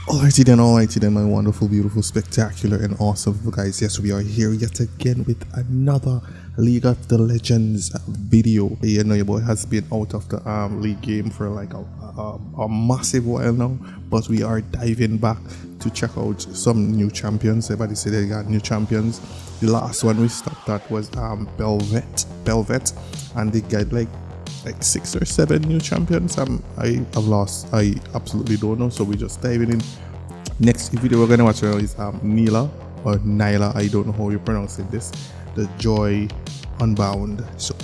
Alrighty then, my wonderful, beautiful, spectacular, and awesome people, guys. Yes, we are here yet again with another League of the Legends video. You know, your boy has been out of the league game for like a massive while now, but we are diving back to check out some new champions. Everybody said they got new champions. The last one we stopped at was Belvet, and they got like 6 or 7 new champions. I absolutely don't know, so we're just diving in. Next video we're gonna watch is NILAH or NILAH, I don't know how you pronounce it, the Joy Unbound. So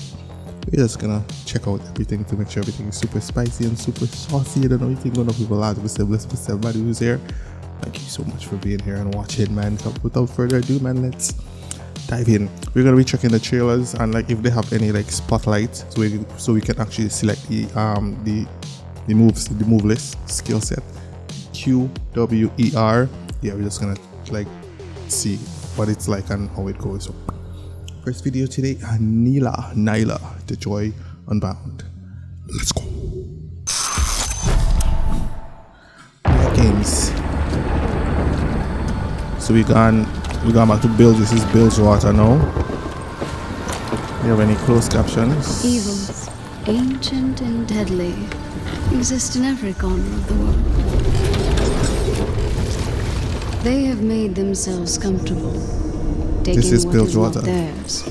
we're just gonna check out everything to make sure everything is super spicy and super saucy. I don't know anything going on, people. Bless everybody who's here. Thank you so much for being here and watching, man. So without further ado, man, let's dive in. We're gonna be checking the trailers and like if they have any like spotlights, so we can actually select the move list skill set QWER. Yeah, we're just gonna like see what it's like and how it goes. So first video today, NILAH, the Joy Unbound. Let's go. Games. So we gone back to build. This is Bilgewater now. Do you have any closed captions? Evils, ancient and deadly, exist in every corner of the world. They have made themselves comfortable, taking This is what is not Bilgewater. theirs,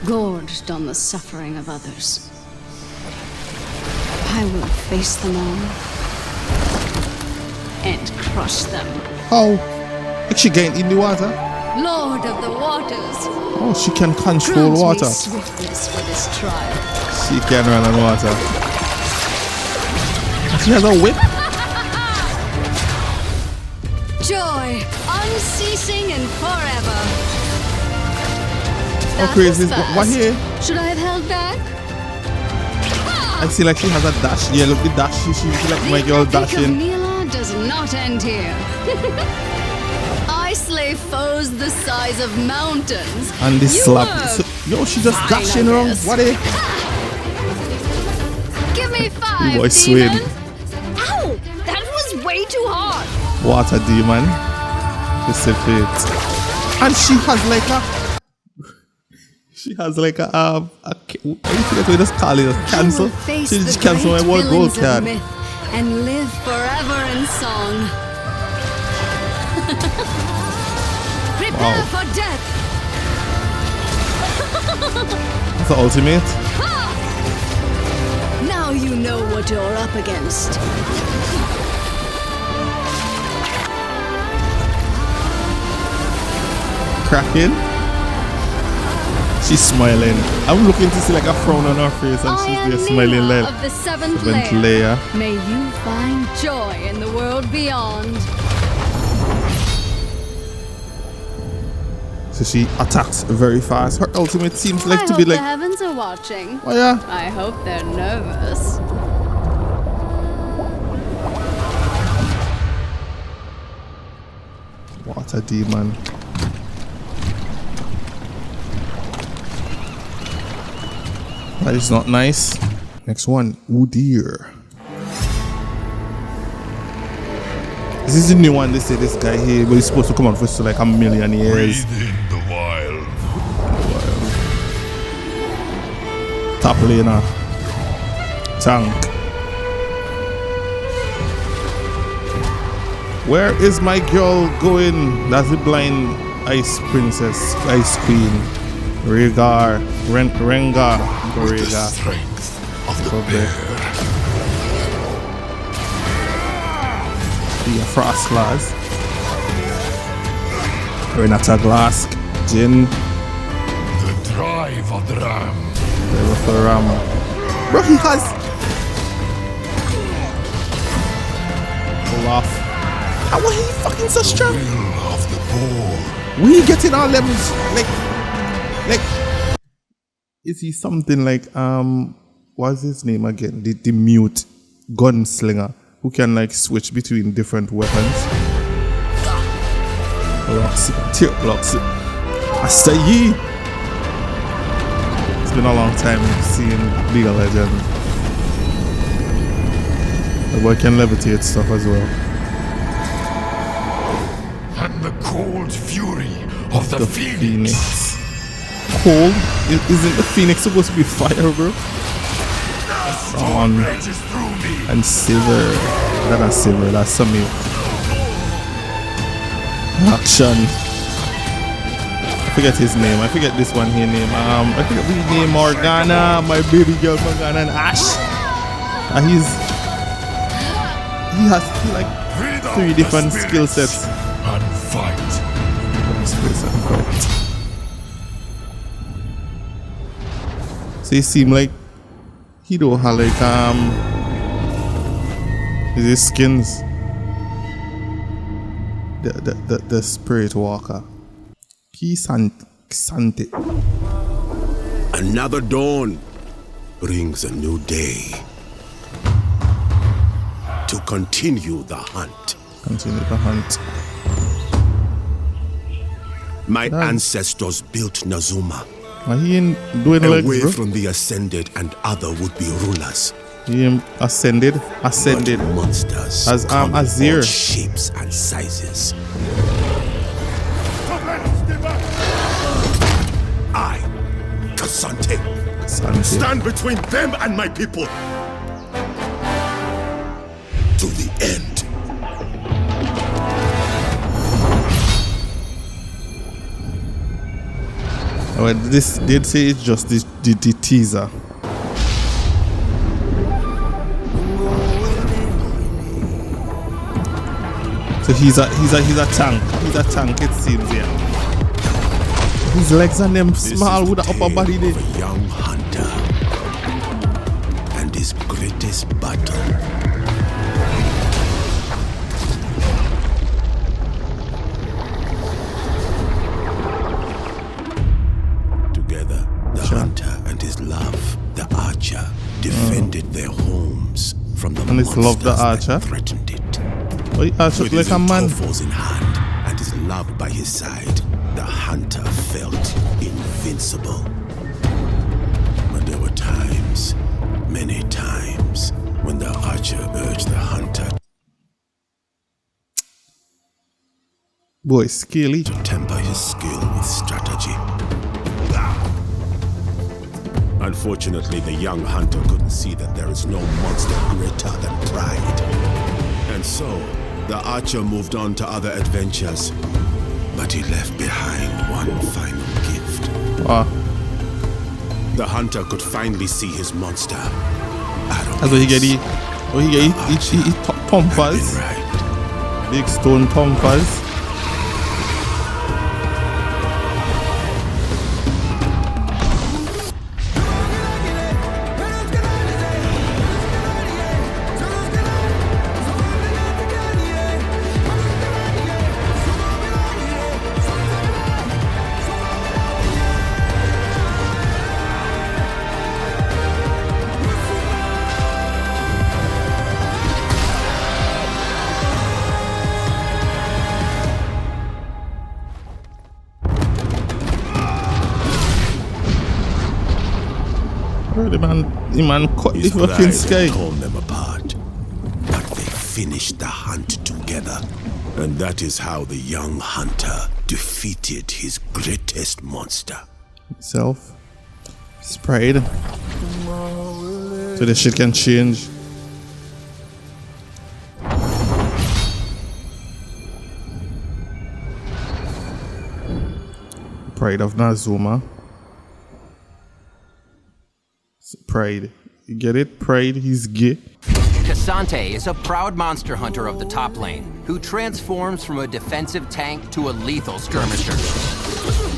gorged on the suffering of others. I will face them all and crush them. How? Like she getting in the water? Lord of the waters, Oh, she can control grant water. me swiftness for this trial. She can run on water. She has a whip. Joy, unceasing and forever. Oh, That crazy. was fast. What here? Should I have held back? I see like she has a dash. Yeah, look, the dash. She like my girl The epic of dashing. NILAH does not end here. I slay foes the size of mountains. And this You slap. were So, yo, she just fine, dashing I around. guess. What eh? Give me 5, boy demon. swing. Ow! That was way too hard. Water demon. This is it. And she has like a. She has like a we just call it a cancel. I will face She the just cancel my great world gold villains of card. myth and live forever in song. Prepare Wow. for death. That's the ultimate. Now you know what you're up against. Cracking. She's smiling. I'm looking to see like a frown on her face and I she's am there smiling NILAH like of the seventh seventh layer. layer. May you find joy in the world beyond. So she attacks very fast. Her ultimate seems like I to hope be the like, heavens are watching. oh yeah. I hope they're nervous. Water demon. That is not nice. Next one. Oh dear. This is the new one. They say this guy here, but he's supposed to come out for so like a million years. Breathe in the wild. Top laner. Tank. Where is my girl going? That's the blind ice princess, ice queen. Rengar. The Rhaegar. strength of the Okay. bear. The frost glass. Renata Glask. Jin. The drive of the ram. Bro, he has. Pull off. How are he fucking so strong? Will of the boar. We getting all them like is he something like what's his name again? The mute gunslinger who can like switch between different weapons. Roxy, tear blocks. I say ye. It's been a long time seeing League of Legends. The boy can levitate stuff as well. cold fury of the Phoenix. Cold? Isn't the Phoenix supposed to be fire, bro? Storm rages through me. And silver. That's not silver, that's some action. I forget his name. I forget this one here name. I forget the name. Morgana, my baby girl Morgana, and Ash. He has like Freedom 3 different the skill spirits sets. And fight. So it seemed like he don't have like his skins. The spirit walker. Sante. Another dawn brings a new day to continue the hunt. Continue the hunt. My ancestors built Nazuma He ain't doing legs, away bro. from the ascended and other would-be rulers. He ain't ascended. But monsters As come in Azir. all shapes and sizes. I, Cassante, stand between them and my people to the end. Well, this did say it's just the teaser. So he's a tank. He's a tank, it seems, yeah. His legs and them small with the upper body there. A young hunter and his greatest battle. Together, the hunter and his love, the archer, defended their homes from the And his love, the monsters archer? that threatened it. Oh, he archer With like his a man. foes in hand and his love by his side, the hunter felt invincible. But there were times, many times, when the archer urged the hunter Boy, scaly. to temper his skill with strategy. Unfortunately, the young hunter couldn't see that there is no monster greater than pride. And so, the archer moved on to other adventures, but he left behind one final gift. The hunter could finally see his monster. That's what he get. He thumpers. Right. Big stone thumpers. The man cut the His fucking pride sky. had torn them apart, but they finished the hunt together. And that is how the young hunter defeated his greatest monster. Self. His pride. So the shit can change. Pride of Nazuma. Pride. You get it? Pride, he's gay. Cassante is a proud monster hunter of the top lane, who transforms from a defensive tank to a lethal skirmisher.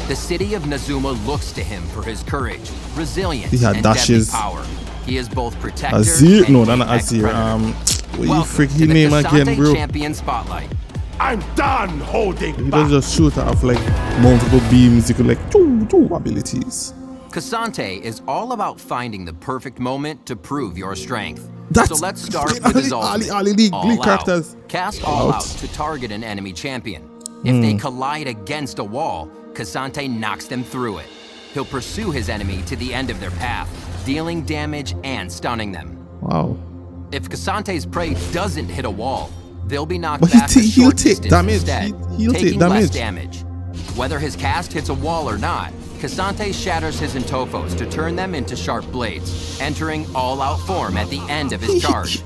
The city of Nazuma looks to him for his courage, resilience, He had and dashes. deadly power. He is both protector Azir? and No, not apex Azir. predator. What you Welcome freak to his the name Cassante again, bro? Champion Spotlight. I'm done holding He does just shoot off like multiple beams. He could like two abilities. Cassante is all about finding the perfect moment to prove your strength. That's So let's start freaking with his Ali- ultimate, Ali League All Out. characters. Cast All Out. Out to target an enemy champion. If they collide against a wall, Cassante knocks them through it. He'll pursue his enemy to the end of their path, dealing damage and stunning them. Wow. If Cassante's prey doesn't hit a wall, they'll be knocked But back a he'll short take distance damage. instead. He'll take taking less damage. damage. Whether his cast hits a wall or not, Cassante shatters his Intofos to turn them into sharp blades, entering all-out form at the end of his charge.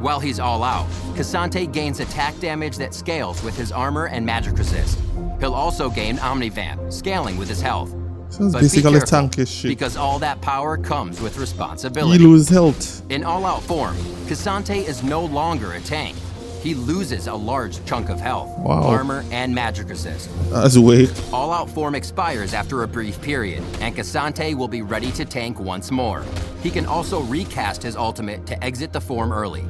While he's all out, Cassante gains attack damage that scales with his armor and magic resist. He'll also gain Omnivamp, scaling with his health. So it's But be basically careful, tankish shit. because all that power comes with He responsibility. lose health. In all-out form, Cassante is no longer a tank. He loses a large chunk of health, Wow. armor, and magic resist. That's way. All-out form expires after a brief period, and Cassante will be ready to tank once more. He can also recast his ultimate to exit the form early.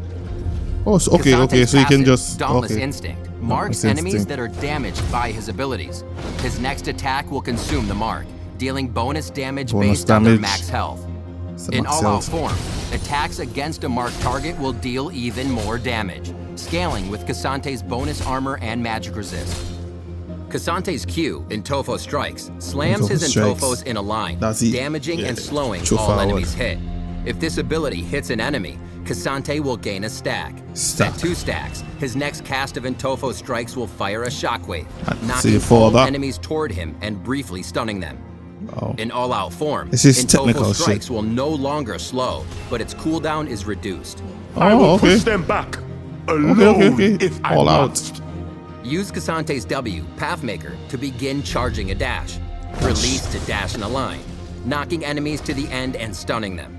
Oh, so, okay, Cassante's okay. So you can passive, just Dauntless okay. Instinct marks Dauntless enemies Instinct. that are damaged by his abilities. His next attack will consume the mark, dealing bonus damage Bonus based on their damage. max health. It's a In max all-out health. form, attacks against a marked target will deal even more damage, scaling with Cassante's bonus armor and magic resist. Cassante's Q, Intofo Strikes, slams his Intofo Strikes. Intofos in a line, That's it. damaging Yeah. and slowing Too all far enemies away. hit. If this ability hits an enemy, Cassante will gain a stack. Stack. At 2 stacks, his next cast of Intofo Strikes will fire a shockwave, See, knocking for all that. enemies toward him and briefly stunning them. Oh. In all-out form, This is technical Intofo shit. Strikes will no longer slow, but its cooldown is reduced. I will Oh, okay. push them back alone Okay. if I All out. must. Use Cassante's W, Pathmaker, to begin charging a dash. Release to dash in a line, knocking enemies to the end and stunning them.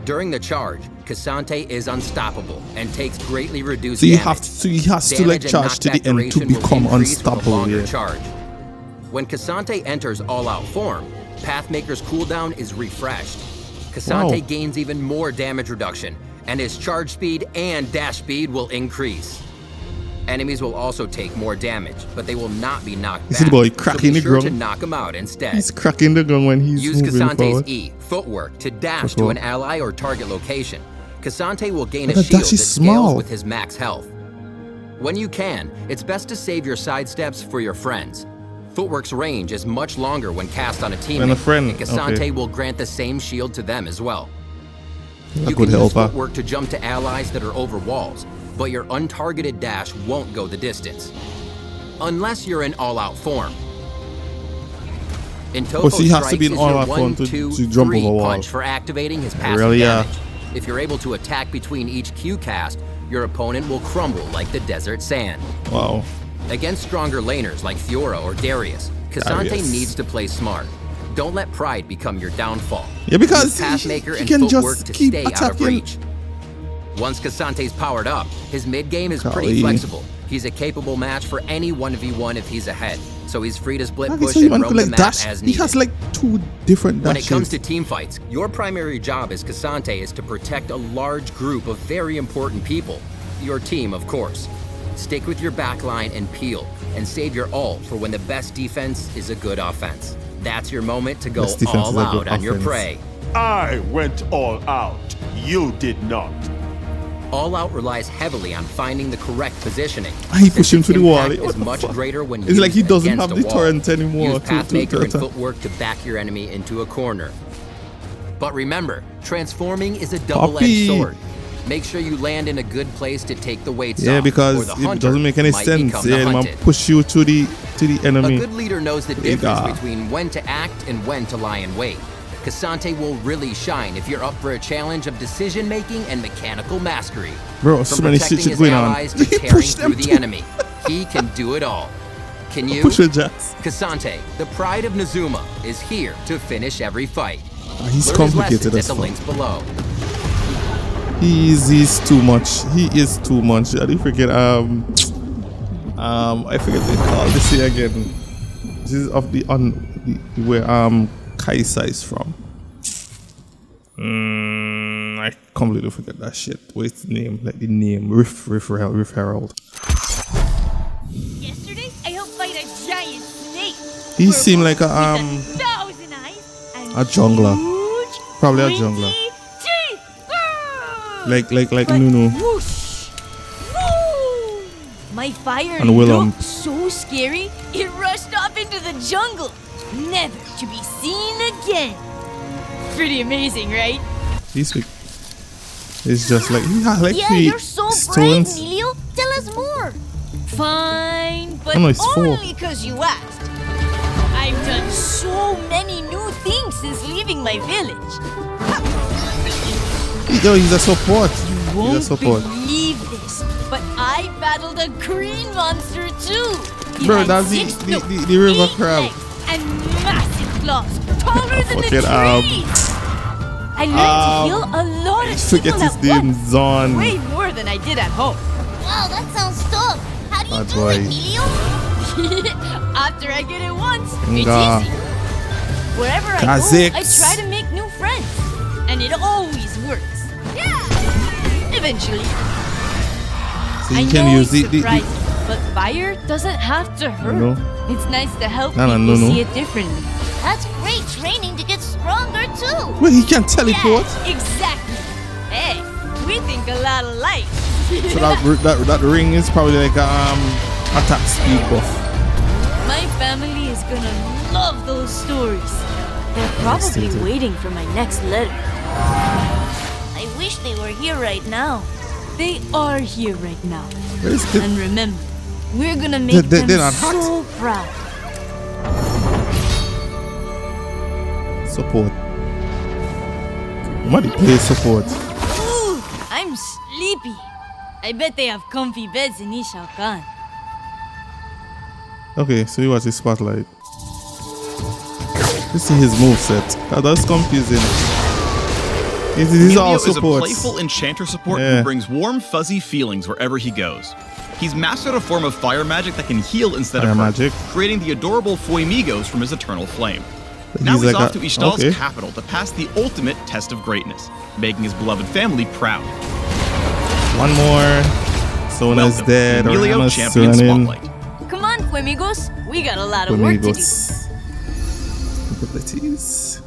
During the charge, Cassante is unstoppable and takes greatly reduced So he damage. has to like Damage and charge to the knockback end to duration will become increase with a unstoppable. longer Yeah. charge. When Cassante enters all-out form, Pathmaker's cooldown is refreshed. Cassante Wow. gains even more damage reduction, and his charge speed and dash speed will increase. Enemies will also take more damage, but they will not be knocked You see back. the boy so cracking be the sure to ground? knock him out instead. He's cracking the gun when he's Use moving Cassante's forward. E, Footwork, to dash to Footwork. an ally or target location. Cassante will gain But a the shield dash that is scales small. with his max health. When you can, it's best to save your sidesteps for your friends. Footwork's range is much longer when cast on a teammate, When a friend, and Cassante okay. will grant the same shield to them as well. That You could can use help, huh? Footwork to jump to allies that are over walls, but your untargeted dash won't go the distance. Unless you're in all-out form. Intofo Oh, so he has to be in Strikes is your all-out form 1, to 2, jump 3 over walls. punch for activating his passive Really, yeah. damage. If you're able to attack between each Q cast, your opponent will crumble like the desert sand. Wow. Against stronger laners like Fiora or Darius, Cassante Darius. needs to play smart. Don't let pride become your downfall. Yeah, because Use Pathmaker he and can Footwork just to keep stay out of attacking. reach. Once Cassante's powered up, his mid-game is pretty Golly. flexible. He's a capable match for any 1v1 if he's ahead, so he's free to split Okay, push so he and man roam could the like map dash. as He needed. has like 2 different When dashes. it comes to team fights, your primary job as Cassante is to protect a large group of very important people. Your team, of course. Stick with your backline and peel, and save your ult for when the best defense is a good offense. That's your moment to go Best defense all is a good out on your offense. prey. I went all out. You did not. All Out relies heavily on finding the correct positioning. He since pushed him its to the wall. impact What is the much fuck? greater when It's like he used doesn't against have a the wall. torrent anymore Use to Pathmaker and attack. Footwork to back your enemy into a corner. But remember, transforming is a double-edged Puppy. sword. Make sure you land in a good place to take the weights Yeah, off, or because the it hunter doesn't make any might sense. become the Yeah, man, hunted. push you to the A enemy. good leader knows the Big difference guy. between when to act and when to lie in wait. Cassante will really shine if you're up for a challenge of decision-making and mechanical mastery. Bro, so From many protecting shit his going on. allies to He tearing pushed through them the too. enemy, he can do it all. Can you? Push your jacks. Cassante, the pride of Nazuma, is here to finish every fight. He's Learn his complicated lessons as at the fuck. links below. He's too much. He is too much. I didn't forget. I forget what they call this here again. This is of the where Kaisa is from. I completely forget that shit. What's the name? Like the name. Riff Herald. Yesterday, I helped fight a giant snake. He seemed like a With 1,000 eyes and a jungler. huge, Probably a pointy jungler. teeth. Ah! like But Nunu. whoosh, boom! My fire And Willem. looked so scary, it rushed off into the jungle, never to be seen again. Pretty amazing, right? He's big. It's just like he has like Yeah, 3 you're so brave, stones. Emilio. Tell us more. Fine, but but no, it's 4. only because you asked. I've done so many new things since leaving my village. Yo, he's a support. Won't He's a support. believe this, but I battled a green monster too. He Bro, had that's 6 the river 8 crab. legs and massive claws, taller than the Fucking, trees. I learned to heal a lot of Forget people his at name, once. Zon. Way more than I did at home. Wow, that sounds tough. How do you Bad do boy. it, Emilio? After I get it once, it's Nga. easy. Wherever I Kha'Zix. go, I try to make new friends. And it always works. Yeah! Eventually. So I you can know use it's the surprising, but fire doesn't have to hurt. No. It's nice to help No, no, people no, no. see it differently. That's great training to get stronger too. Wait, he can teleport. Yeah, exactly. Hey, we think a lot alike. So that ring is probably like attack speed buff. My family is gonna love those stories. They're probably Stated. waiting for my next letter. I wish they were here right now. They are here right now. Where is the And remember, we're gonna make they're them not hot? so proud. support? What play support? Ooh, I'm sleepy. I bet they have comfy beds in Ishao Khan. Okay, so you watch his spotlight. You see his moveset. That's confusing. These are all Emilio is a supports. playful enchanter support Yeah. who brings warm, fuzzy feelings wherever he goes. He's mastered a form of fire magic that can heal instead Fire of hurt, magic. creating the adorable Fuemigos from his eternal flame. But Now he's like off a- to Ishtal's okay. capital to pass the ultimate test of greatness, making his beloved family proud. One more. Sona's Welcome, dead. Emilio Oriana's Champion turning. Spotlight. Come on, Fuemigos. We got a lot of work to do. Amigos. Abilities.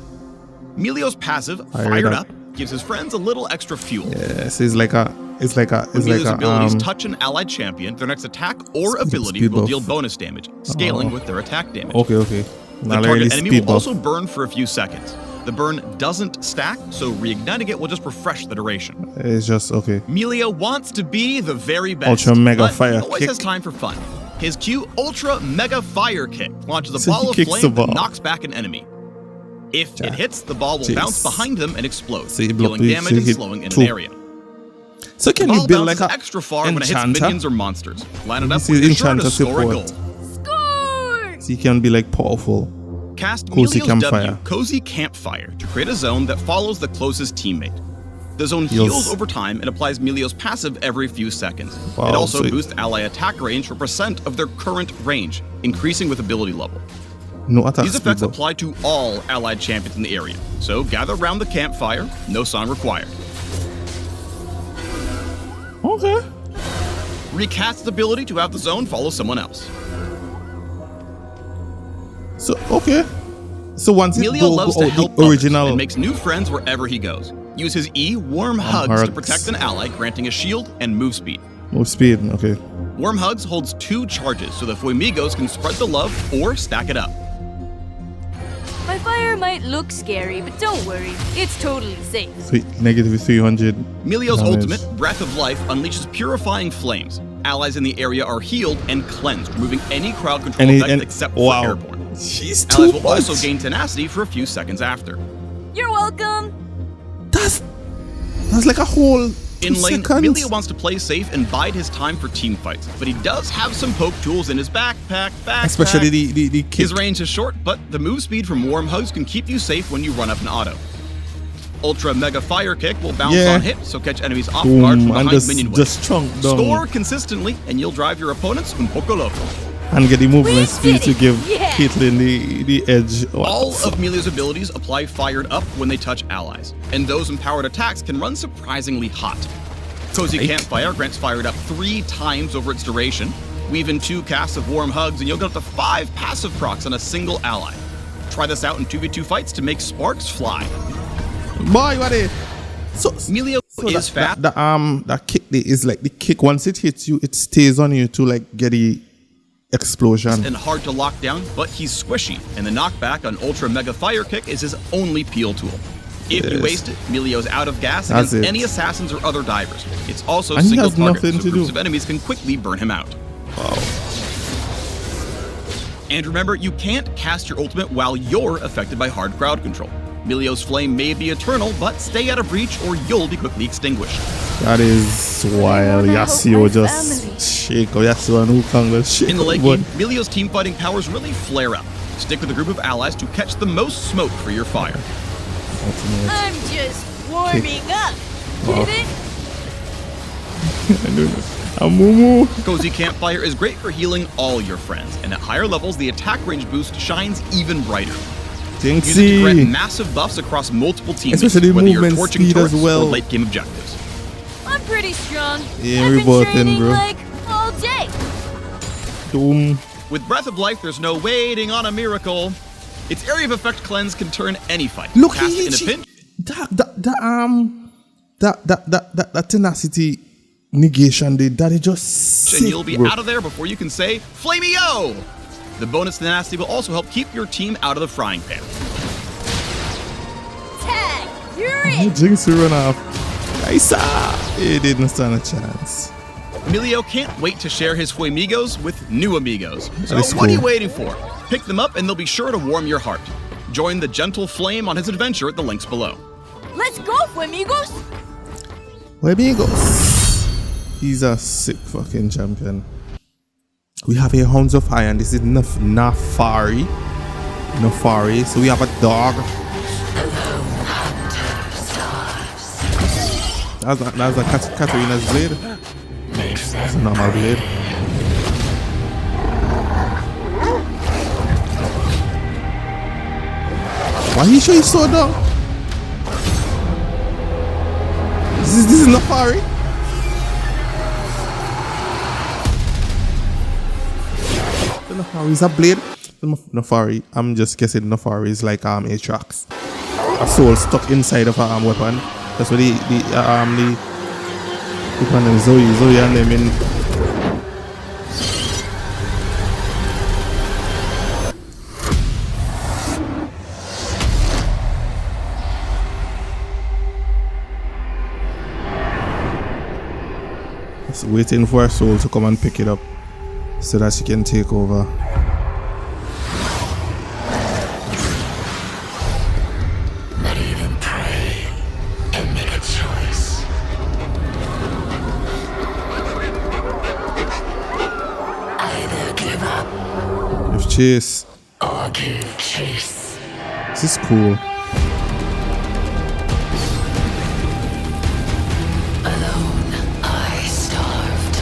Emilio's passive, Fired Fired Up. Up, gives his friends a little extra fuel. Yes, it's like a Emilio's abilities touch an allied champion, their next attack or ability speed will buff. deal bonus damage, scaling with their attack damage. Okay. The Not target really enemy speed will buff. also burn for a few seconds. The burn doesn't stack, so reigniting it will just refresh the duration. It's just okay. Emilio wants to be the very best, Ultra Mega but Fire he always Kick. has time for fun. His Q Ultra Mega Fire Kick launches a So he ball of kicks the flame ball. that knocks back an enemy. If it hits, the ball will Jeez. bounce behind them and explode, So he blocked dealing it, damage so he and hit slowing in two. an area. So can The you ball build like bounces a extra far when it hits enchanter? minions or monsters. Line it up This with is you're sure enchanter to score a support. goal. Score! So you can be like powerful. Cast Cozy Emilio's Campfire. W, Cozy Campfire, to create a zone that follows the closest teammate. The zone Heals. heals over time and applies Emilio's passive every few seconds. Wow, It also so- boosts ally attack range for percent of their current range, increasing with ability level. No attack These speed effects buff. apply to all allied champions in the area, so gather around the campfire, no song required. Okay. Recast ability to have the zone follow someone else. So okay. So once it Emilio loves to out help the others original and makes new friends wherever he goes. Use his E, Warm Hugs, to Hugs. protect an ally, granting a shield and move speed. move speed. Okay. Warm Hugs holds 2 charges, so the Fuemigos can spread the love or stack it up. My fire might look scary, but don't worry. It's totally safe. So negative 300. Emilio's damage. ultimate, Breath of Life, unleashes purifying flames. Allies in the area are healed and cleansed, removing any crowd control effects except for wow. airborne. She's too Allies will much. also gain tenacity for a few seconds after. You're welcome. That's like a whole 2 In lane, seconds. Emilio wants to play safe and bide his time for team fights, but he does have some poke tools in his backpack. Especially the kick. His range is short, but the move speed from Warm Hugs can keep you safe when you run up an auto. Ultra Mega Fire Kick will bounce Yeah. on hit, so catch enemies off guard from Boom, and behind minion just waves. chunk down. Score consistently, and you'll drive your opponents un poco loco. And get the movement We speed did to it. give Yeah. Caitlyn the edge. What All the fuck? of Emilio's abilities apply Fired Up when they touch allies, and those empowered attacks can run surprisingly hot. Cozy Like- Campfire grants Fired Up 3 times over its duration. Weave in 2 casts of Warm Hugs, and you'll get up to 5 passive procs on a single ally. Try this out in 2v2 fights to make sparks fly. Boy, what is so Emilio so is fast. that kick is like the kick once it hits you, it stays on you to like get the explosion. And hard to lock down, but he's squishy, and the knockback on Ultra Mega Fire Kick is his only peel tool. If you Yes. waste it, Emilio's out of gas That's against it. any assassins or other divers. It's also And he single has target, nothing so to groups do. of enemies can quickly burn him out. And remember, you can't cast your ultimate while you're affected by hard crowd control. Milio's flame may be eternal, but stay out of reach or you'll be quickly extinguished. That is wild. Yasuo just shake. Yasuo and Wukong just shake. In the late game, Milio's team fighting powers really flare up. Stick with a group of allies to catch the most smoke for your fire. Ultimate. I'm just warming up. Get it? I don't know. Amumu. Cozy Campfire is great for healing all your friends, and at higher levels, the attack range boost shines even brighter. Use it to grant Jinxie. massive buffs across multiple teammates, Especially whether you're movement torching speed as turrets well. or late game objectives. I'm pretty strong. Yeah, I've we're been both in, training bro. like all day. Doom. With Breath of Life, there's no waiting on a miracle. Its area of effect cleanse can turn any fight. Look, Cast it in a pinch. That tenacity negation did that. It just sick, And you'll be bro. out of there before you can say, Flameo! The bonus tenacity will also help keep your team out of the frying pan. Tag, you're it. Jinx will run off. Kaisa! He didn't stand a chance. Emilio can't wait to share his Fuemigos with new amigos. So is what are you cool. waiting for? Pick them up and they'll be sure to warm your heart. Join the gentle flame on his adventure at the links below. Let's go, amigos. Where he goes? He's a sick fucking champion. We have a Hounds of Fire, and this is Nafari. Nafari. So we have a dog. That's a Katarina's blade. It's a normal blade. Why he show his sword down? This is Nafari. The Nafari is a blade. The Nafari, I'm just guessing Nafari is like Aatrox. A soul stuck inside of a weapon. That's what the one named Zoe and them in. Just waiting for her soul to come and pick it up so that she can take over. Not even pray and make a choice. Either give up If chase. or give chase. This is cool. Alone, I starved.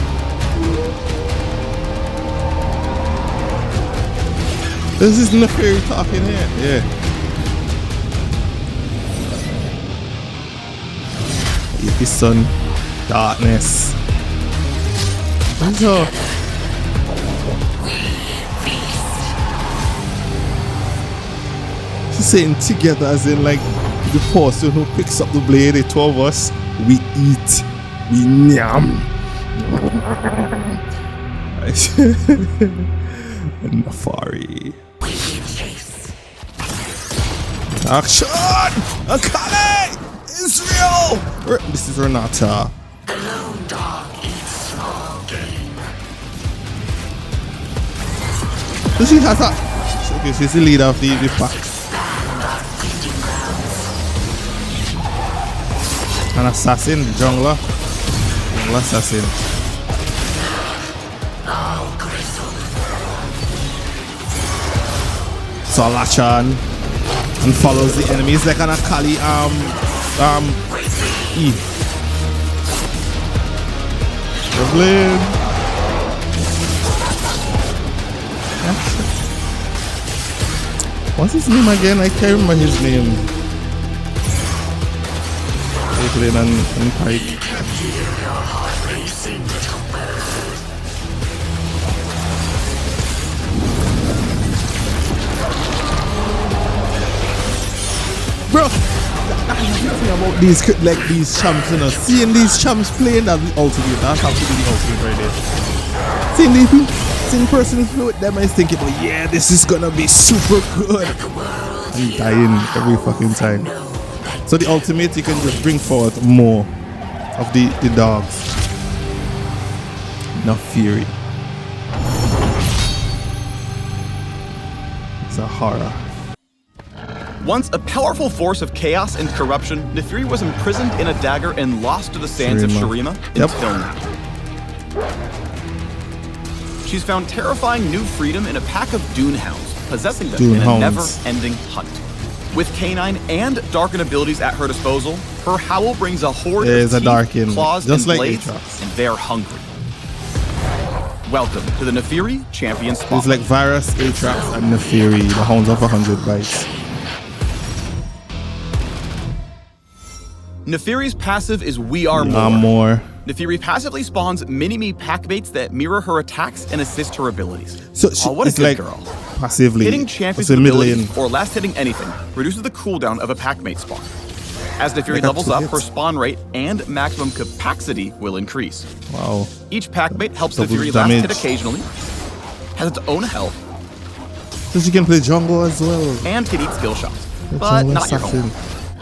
This is Neferi talking here. Yeah. Yippee son. Darkness. What's up? She's saying together as in like the person who picks up the blade, the two of us, we eat. We nyam. Nafari. Action! Akane! Israel! This is Renata. The lone dog eats small game. So she has a. Okay, she's the leader of the pack. An assassin, jungler. Jungler assassin. Solachan. And follows the enemies like an Akali E. Dublin. What's his name again? I can't remember his name. Evelyn and Pike. Bro, that's the thing about these champs, you know. Seeing these champs playing as the ultimate, that's how to be the ultimate right there. Seeing the person who play with them is thinking, oh yeah, this is gonna be super good. I'm dying every fucking time. So the ultimate, you can just bring forth more of the dogs. Enough fury. It's a horror. Once a powerful force of chaos and corruption, Nefiri was imprisoned in a dagger and lost to the sands of Shurima until now. She's found terrifying new freedom in a pack of Dune Hounds, possessing them in a never-ending hunt. With canine and Darken abilities at her disposal, her howl brings a horde of teeth, claws, and blades, and they're hungry. Welcome to the Nefiri Champion Spotlight. It's like Virus, Atrax, and Nefiri, the Hounds of 100 Bites. Nefiri's passive is We Are More. More. Nefiri passively spawns mini-me packmates that mirror her attacks and assist her abilities. So what a good like girl. Passively. Hitting champions with abilities or last hitting anything reduces the cooldown of a packmate spawn. As Nefiri levels up, her spawn rate and maximum capacity will increase. Wow. Each packmate helps Nefiri last hit occasionally, has its own health, so she can play jungle as well, and can eat skill shots, but not your home.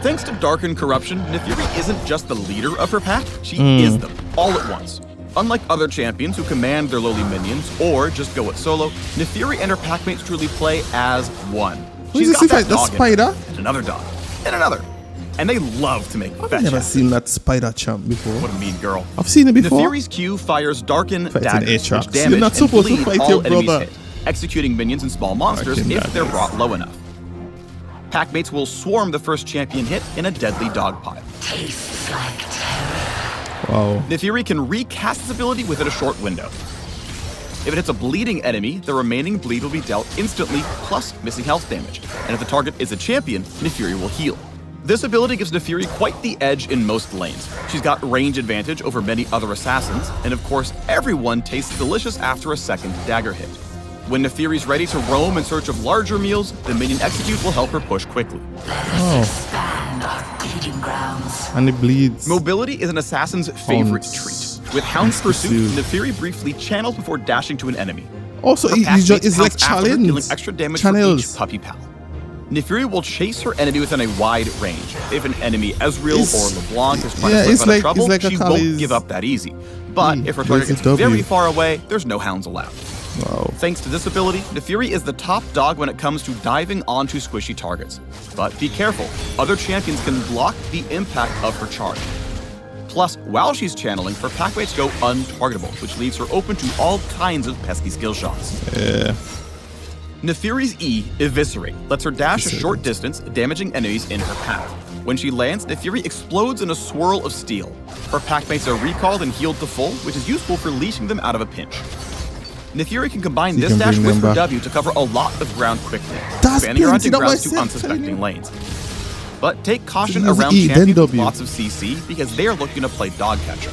Thanks to Darken Corruption, Nefiri isn't just the leader of her pack, she is them, all at once. Unlike other champions who command their lowly minions, or just go it solo, Nefiri and her packmates truly play as one. She's got that dog spider? And another dog, and another. And they love to make fetch. I've never seen that spider champ before. What a mean girl. I've seen it before. Nefiri's Q fires Darken daggers, which damage You're not supposed and to bleed fight all your enemies brother. hit, executing minions and small monsters if they're brought low enough. Packmates will swarm the first champion hit in a deadly dog pile. Tastes like terror. Wow. Nefiri can recast its ability within a short window. If it hits a bleeding enemy, the remaining bleed will be dealt instantly, plus missing health damage. And if the target is a champion, Nefiri will heal. This ability gives Nefiri quite the edge in most lanes. She's got range advantage over many other assassins, and of course, everyone tastes delicious after a second dagger hit. When Nefiri's ready to roam in search of larger meals, the minion execute will help her push quickly. And it bleeds. Mobility is an assassin's favorite treat. With Hound's Pursuit, Nefiri briefly channels before dashing to an enemy. Also, it's like challenge. Dealing extra damage for each puppy pal. Nefiri will chase her enemy within a wide range. If an enemy Ezreal or LeBlanc is trying to slip out of trouble, she won't give up that easy. But if her target gets very far away, there's no hounds allowed. Wow. Thanks to this ability, Nefiri is the top dog when it comes to diving onto squishy targets. But be careful, other champions can block the impact of her charge. Plus, while she's channeling, her packmates go untargetable, which leaves her open to all kinds of pesky skill shots. Yeah. Nefiri's E, Eviscerate, lets her dash a short distance, damaging enemies in her path. When she lands, Nefiri explodes in a swirl of steel. Her packmates are recalled and healed to full, which is useful for leashing them out of a pinch. Nefiri can combine this dash with her W to cover a lot of ground quickly, expanding her hunting grounds to unsuspecting lanes. But take caution around champions with lots of CC, because they are looking to play dog catcher.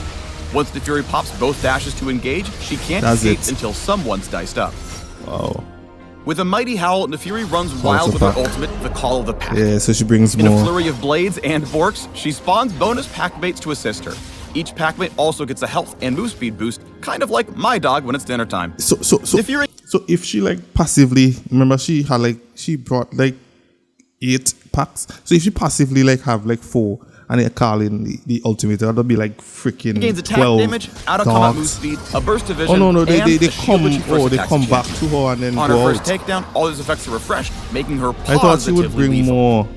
Once Nefiri pops both dashes to engage, she can't escape until someone's diced up. Wow. With a mighty howl, Nefiri runs wild with her ultimate, the Call of the Pack. Yeah, so she brings more. In a flurry of blades and borks, she spawns bonus packmates to assist her. Each packmate also gets a health and move speed boost, kind of like my dog when it's dinner time. So if she like passively, remember she brought like 8 packs. So if she passively like have like 4 and they call in the ultimate, that'll be like freaking gains attack 12 damage, out of combat move speed, a burst of vision. Oh no, they come back to her and then on go her first out. takedown, all these effects are refreshed, making her positively I thought she would bring lethal. more.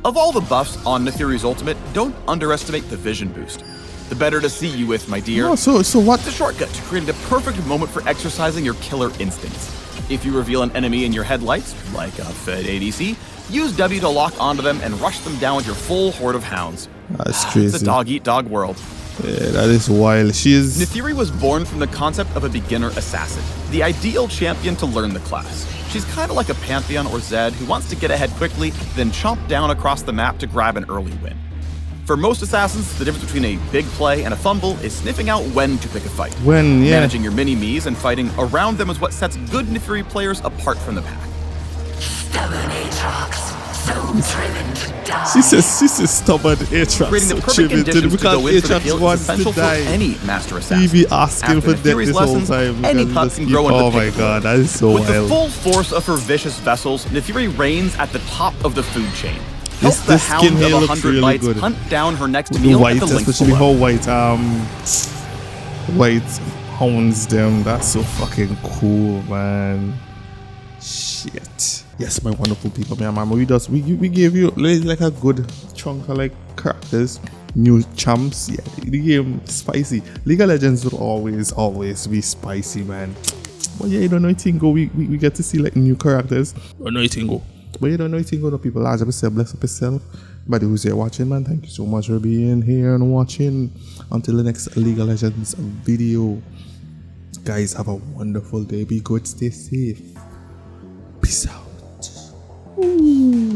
Of all the buffs on Nefiri's ultimate, don't underestimate the vision boost. The better to see you with, my dear. No, so what? It's a shortcut to creating the perfect moment for exercising your killer instincts. If you reveal an enemy in your headlights, like a fed ADC, use W to lock onto them and rush them down with your full horde of hounds. That's crazy. It's a dog-eat-dog world. Yeah, that is wild. Nefiri was born from the concept of a beginner assassin, the ideal champion to learn the class. She's kind of like a Pantheon or Zed who wants to get ahead quickly, then chomp down across the map to grab an early win. For most assassins, the difference between a big play and a fumble is sniffing out when to pick a fight. Managing your mini-me's and fighting around them is what sets good Nefiri players apart from the pack. Stubborn Aatrox, so driven to die. She says stubborn Aatrox, Creating the perfect conditions to go in for the kill is essential for any master assassin. He be asking for death this whole time. Any pup can grow into Oh my god, that is so With wild. the full force of her vicious vessels, Nefiri reigns at the top of the food chain. This skin here looks really bites good. Hunt down her next meal White, at the link especially below. how white hounds them. That's so fucking cool, man. Shit. Yes, my wonderful people, man, we gave you like a good chunk of like characters, new champs. Yeah, the game spicy. League of Legends will always be spicy, man. But yeah, you don't know anything go. We get to see like new characters. Don't know anything go. But you don't know anything go. No people large up yourself, bless up yourself. Everybody who's here watching, man, thank you so much for being here and watching. Until the next League of Legends video, guys, have a wonderful day. Be good, stay safe. Peace out. Ooh.